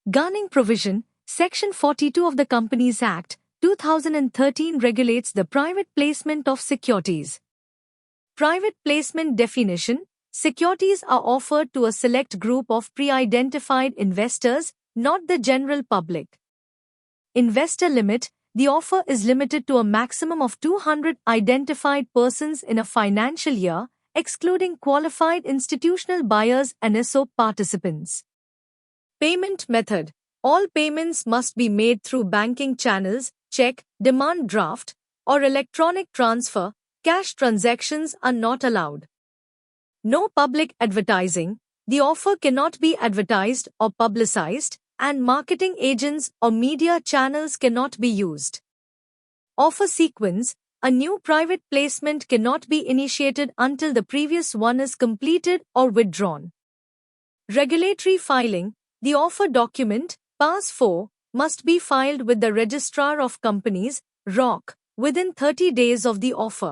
Gunning provision, Section 42 of the Companies Act, 2013 regulates the private placement of securities. Private placement definition: securities are offered to a select group of pre-identified investors, not the general public. Investor limit: the offer is limited to a maximum of 200 identified persons in a financial year, excluding qualified institutional buyers and ESOP participants. Payment method: all payments must be made through banking channels, check, demand draft, or electronic transfer. Cash transactions are not allowed. No public advertising: the offer cannot be advertised or publicized, and marketing agents or media channels cannot be used. Offer sequence: a new private placement cannot be initiated until the previous one is completed or withdrawn. Regulatory filing: the offer document, Pass 4, must be filed with the Registrar of Companies, ROC, within 30 days of the offer.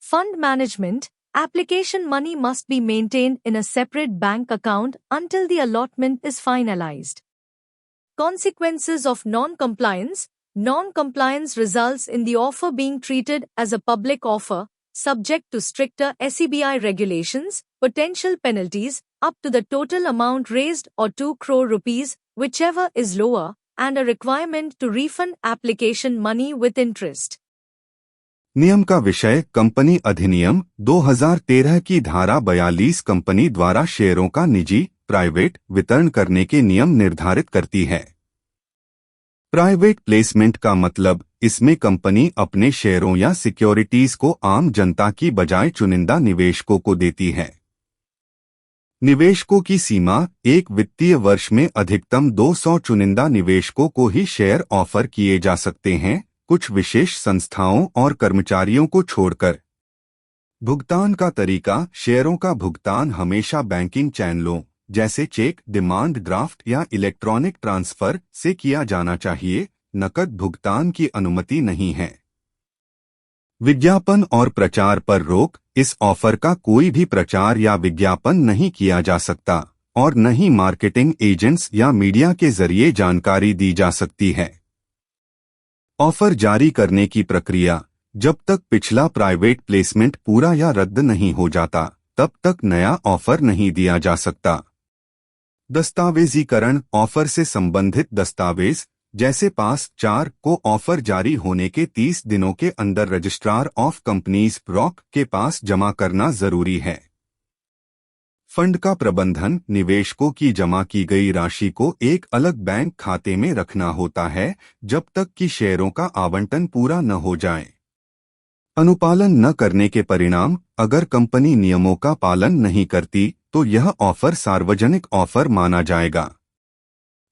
Fund management: application money must be maintained in a separate bank account until the allotment is finalized. Consequences of non-compliance: non-compliance results in the offer being treated as a public offer, subject to stricter SEBI regulations, potential penalties, up to the total amount raised or 2 crore rupees, whichever is lower, and a requirement to refund application money with interest. नियम का विषय company अधिनियम 2013 की धारा 42 company द्वारा शेयरों का निजी प्राइवेट वितरण करने के नियम निर्धारित करती है। प्राइवेट प्लेसमेंट का मतलब इसमें कंपनी अपने शेयरों या सिक्योरिटीज को आम जनता की बजाय चुनिंदा निवेशकों को देती है। निवेशकों की सीमा: एक वित्तीय वर्ष में अधिकतम 200 चुनिंदा निवेशकों को ही शेयर ऑफर किए जा सकते हैं, कुछ विशेष संस्थाओं और कर्मचारियों को छोड़कर। भुगतान का तरीका: शेयरों का भुगतान हमेशा बैंकिंग चैनलों जैसे चेक, डिमांड ड्राफ्ट या इलेक्ट्रॉनिक ट्रांसफर से किया जाना चाहिए। नकद भुगतान की अनुमति नहीं है। विज्ञापन और प्रचार पर रोक: इस ऑफर का कोई भी प्रचार या विज्ञापन नहीं किया जा सकता और न ही मार्केटिंग एजेंट्स या मीडिया के जरिए जानकारी दी जा सकती है। ऑफर जारी करने की प्रक्रिया: जब तक पिछला प्राइवेट प्लेसमेंट पूरा या रद्द नहीं हो जाता, तब तक नया ऑफर नहीं दिया जा सकता। दस्तावेजीकरण: ऑफर से संबंधित दस्तावेज जैसे पास 4 को ऑफर जारी होने के 30 दिनों के अंदर रजिस्ट्रार ऑफ कंपनीज ROC के पास जमा करना जरूरी है। फंड का प्रबंधन: निवेशकों की जमा की गई राशि को एक अलग बैंक खाते में रखना होता है जब तक कि शेयरों का आवंटन पूरा न हो जाए। अनुपालन न करने के परिणाम: अगर कंपनी नियमों का पालन नहीं करती तो यह ऑफर सार्वजनिक ऑफर माना जाएगा।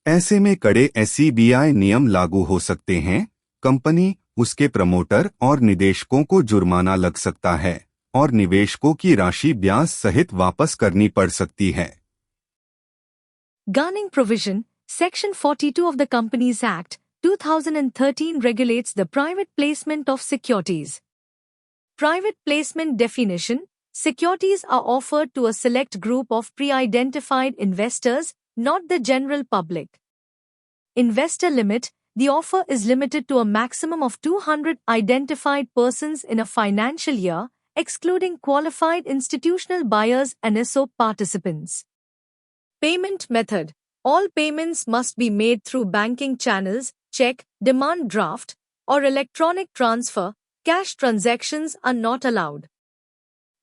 ऐसे में कड़े SEBI नियम लागू हो सकते हैं। कंपनी, उसके प्रमोटर और निदेशकों को जुर्माना लग सकता है और निवेशकों की राशि ब्याज सहित वापस करनी पड़ सकती है। Gunning provision, Section 42 of the Companies Act, 2013 regulates the private placement of securities. Private placement definition: securities are offered to a select group of pre-identified investors, not the general public. Investor limit: the offer is limited to a maximum of 200 identified persons in a financial year, excluding qualified institutional buyers and ESOP participants. Payment method: all payments must be made through banking channels, check, demand draft, or electronic transfer. Cash transactions are not allowed.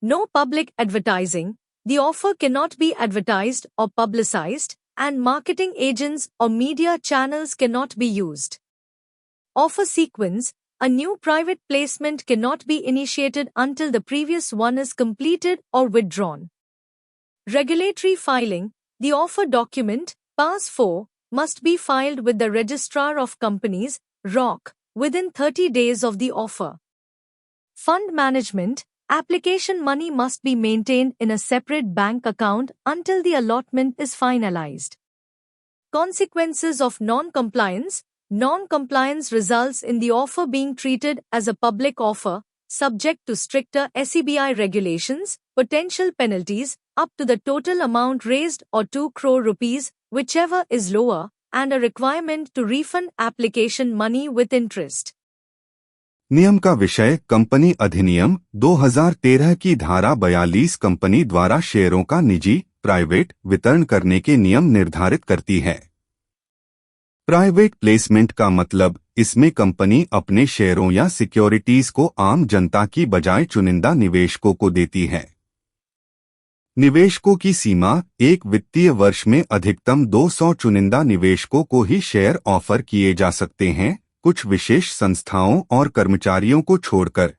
No public advertising: the offer cannot be advertised or publicized, and marketing agents or media channels cannot be used. Offer sequence: a new private placement cannot be initiated until the previous one is completed or withdrawn. Regulatory filing: the offer document, Pass 4, must be filed with the Registrar of Companies, ROC, within 30 days of the offer. Fund management: application money must be maintained in a separate bank account until the allotment is finalized. Consequences of non-compliance: non-compliance results in the offer being treated as a public offer, subject to stricter SEBI regulations, potential penalties, up to the total amount raised or 2 crore rupees, whichever is lower, and a requirement to refund application money with interest. नियम का विषय company अधिनियम 2013 की धारा 42 company द्वारा शेयरों का निजी प्राइवेट वितरण करने के नियम निर्धारित करती है। प्राइवेट प्लेसमेंट का मतलब इसमें कंपनी अपने शेयरों या सिक्योरिटीज को आम जनता की बजाय चुनिंदा निवेशकों को देती है। निवेशकों की सीमा एक वित्तीय वर्ष में अधिकतम 200 चुनिंदा निवेशकों को ही शेयर ऑफर किए जा सकते हैं, कुछ विशेष संस्थाओं और कर्मचारियों को छोड़कर।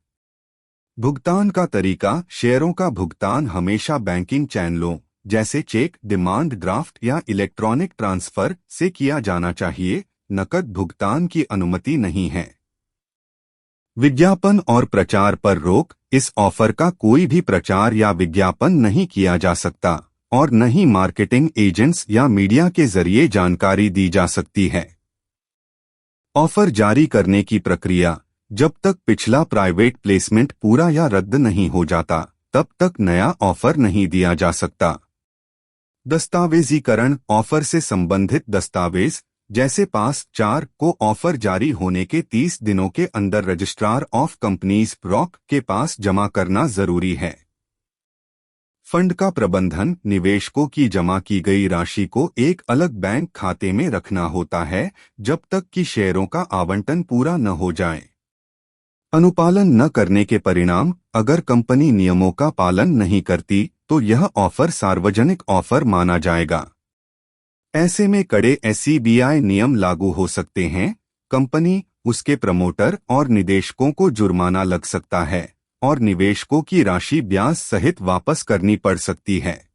भुगतान का तरीका, शेयरों का भुगतान हमेशा बैंकिंग चैनलों जैसे चेक, डिमांड ड्राफ्ट या इलेक्ट्रॉनिक ट्रांसफर से किया जाना चाहिए। नकद भुगतान की अनुमति नहीं है। विज्ञापन और प्रचार पर रोक, इस ऑफर का कोई भी प्रचार या विज्ञापन नहीं किया जा सकता और न ही मार्केटिंग एजेंट्स या मीडिया के जरिए जानकारी दी जा सकती है। ऑफर जारी करने की प्रक्रिया, जब तक पिछला प्राइवेट प्लेसमेंट पूरा या रद्द नहीं हो जाता, तब तक नया ऑफर नहीं दिया जा सकता। दस्तावेजीकरण, ऑफर से संबंधित दस्तावेज जैसे पास 4 को ऑफर जारी होने के 30 दिनों के अंदर रजिस्ट्रार ऑफ कंपनीज प्रॉक के पास जमा करना जरूरी है। फंड का प्रबंधन, निवेशकों की जमा की गई राशि को एक अलग बैंक खाते में रखना होता है जब तक कि शेयरों का आवंटन पूरा न हो जाए। अनुपालन न करने के परिणाम, अगर कंपनी नियमों का पालन नहीं करती तो यह ऑफर सार्वजनिक ऑफर माना जाएगा। ऐसे में कड़े SEBI नियम लागू हो सकते हैं। कंपनी, उसके प्रमोटर और निदेशकों को जुर्माना लग सकता है और निवेशकों की राशि ब्याज सहित वापस करनी पड़ सकती है।